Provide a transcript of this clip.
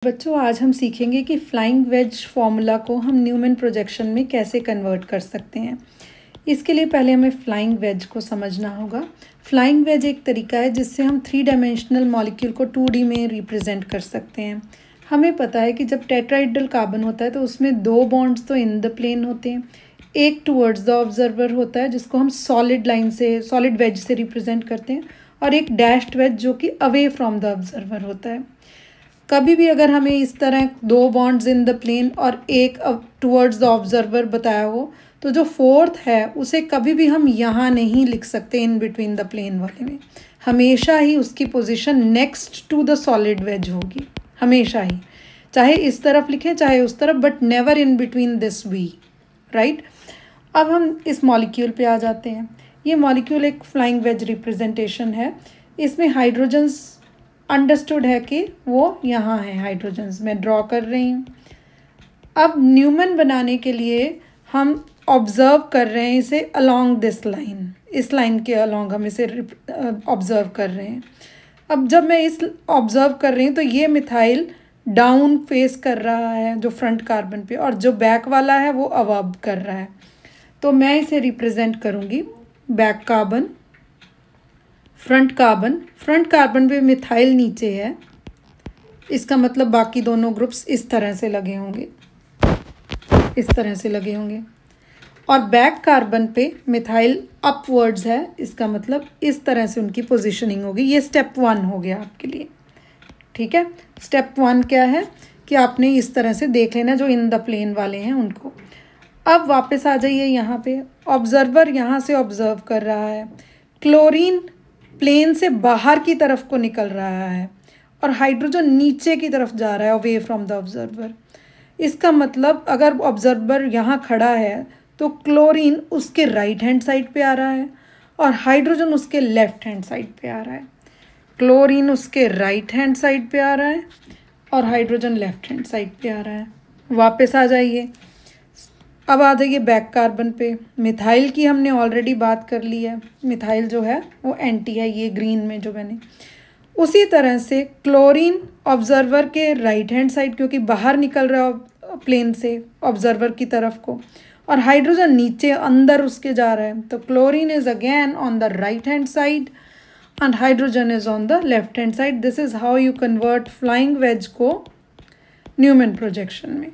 बच्चों, आज हम सीखेंगे कि फ्लाइंग वेज फॉर्मूला को हम न्यूमैन प्रोजेक्शन में कैसे कन्वर्ट कर सकते हैं। इसके लिए पहले हमें फ्लाइंग वेज को समझना होगा। फ्लाइंग वेज एक तरीका है जिससे हम 3 डायमेंशनल मॉलिक्यूल को 2D में रिप्रेजेंट कर सकते हैं। हमें पता है कि जब टेट्राहेड्रल कार्बन होता है तो उसमें 2 बॉन्ड्स तो इन द प्लेन होते हैं, एक टूवर्ड्स द ऑब्जर्वर होता है जिसको हम सॉलिड वेज से रिप्रेजेंट करते हैं, और एक डैश्ड वेज जो कि अवे फ्रॉम द ऑब्जर्वर होता है। कभी भी अगर हमें इस तरह 2 बॉन्ड्स इन द प्लेन और एक टुवर्ड्स द ऑब्जर्वर बताया हो तो जो फोर्थ है उसे कभी भी हम यहाँ नहीं लिख सकते इन बिटवीन द प्लेन वाले में। हमेशा ही उसकी position next to the solid wedge होगी, हमेशा ही, चाहे इस तरफ लिखें चाहे उस तरफ, but never in between this V, right. अब हम इस मॉलिक्यूल पे आ जाते हैं। ये मॉलिक्यूल एक फ्लाइंग वेज रिप्रेजेंटेशन है। इसमें हाइड्रोजन्स अंडरस्टूड है कि वो यहाँ है, हाइड्रोजन्स मैं ड्रॉ कर रही हूँ। अब न्यूमैन बनाने के लिए हम ऑब्ज़र्व कर रहे हैं इसे अलोंग दिस लाइन, इस लाइन के अलोंग हम इसे ऑब्ज़र्व कर रहे हैं। अब जब मैं इस ऑब्ज़र्व कर रही हूँ तो ये मिथाइल डाउन फेस कर रहा है जो फ्रंट कार्बन पे, और जो बैक वाला है वो अबव कर रहा है। तो मैं इसे रिप्रेजेंट करूँगी बैक कार्बन, फ्रंट कार्बन पे मिथाइल नीचे है, इसका मतलब बाकी दोनों ग्रुप्स इस तरह से लगे होंगे, इस तरह से लगे होंगे, और बैक कार्बन पे मिथाइल अपवर्ड्स है, इसका मतलब इस तरह से उनकी पोजीशनिंग होगी। ये स्टेप 1 हो गया आपके लिए, ठीक है। स्टेप 1 क्या है कि आपने इस तरह से देख लेना जो इन द प्लेन वाले हैं उनको। अब वापस आ जाइए यहाँ पे, ऑब्जर्वर यहाँ से ऑब्जर्व कर रहा है, क्लोरीन प्लेन से बाहर की तरफ को निकल रहा है और हाइड्रोजन नीचे की तरफ जा रहा है अवे फ्रॉम द ऑब्जर्वर। इसका मतलब अगर ऑब्जर्वर यहाँ खड़ा है तो क्लोरीन उसके राइट हैंड साइड पे आ रहा है और हाइड्रोजन उसके लेफ्ट हैंड साइड पे आ रहा है। क्लोरीन उसके राइट हैंड साइड पे आ रहा है और हाइड्रोजन लेफ्ट हैंड साइड पे आ रहा है। वापस आ जाइए, अब आ जाइए बैक कार्बन पे। मिथाइल की हमने ऑलरेडी बात कर ली है, मिथाइल जो है वो एंटी है, ये ग्रीन में जो मैंने। उसी तरह से क्लोरीन ऑब्जर्वर के राइट हैंड साइड, क्योंकि बाहर निकल रहा है प्लेन से ऑब्जर्वर की तरफ को, और हाइड्रोजन नीचे अंदर उसके जा रहा है, तो chlorine is again on the right hand side and hydrogen is on the left hand side. This is how you convert flying wedge को न्यूमैन प्रोजेक्शन में।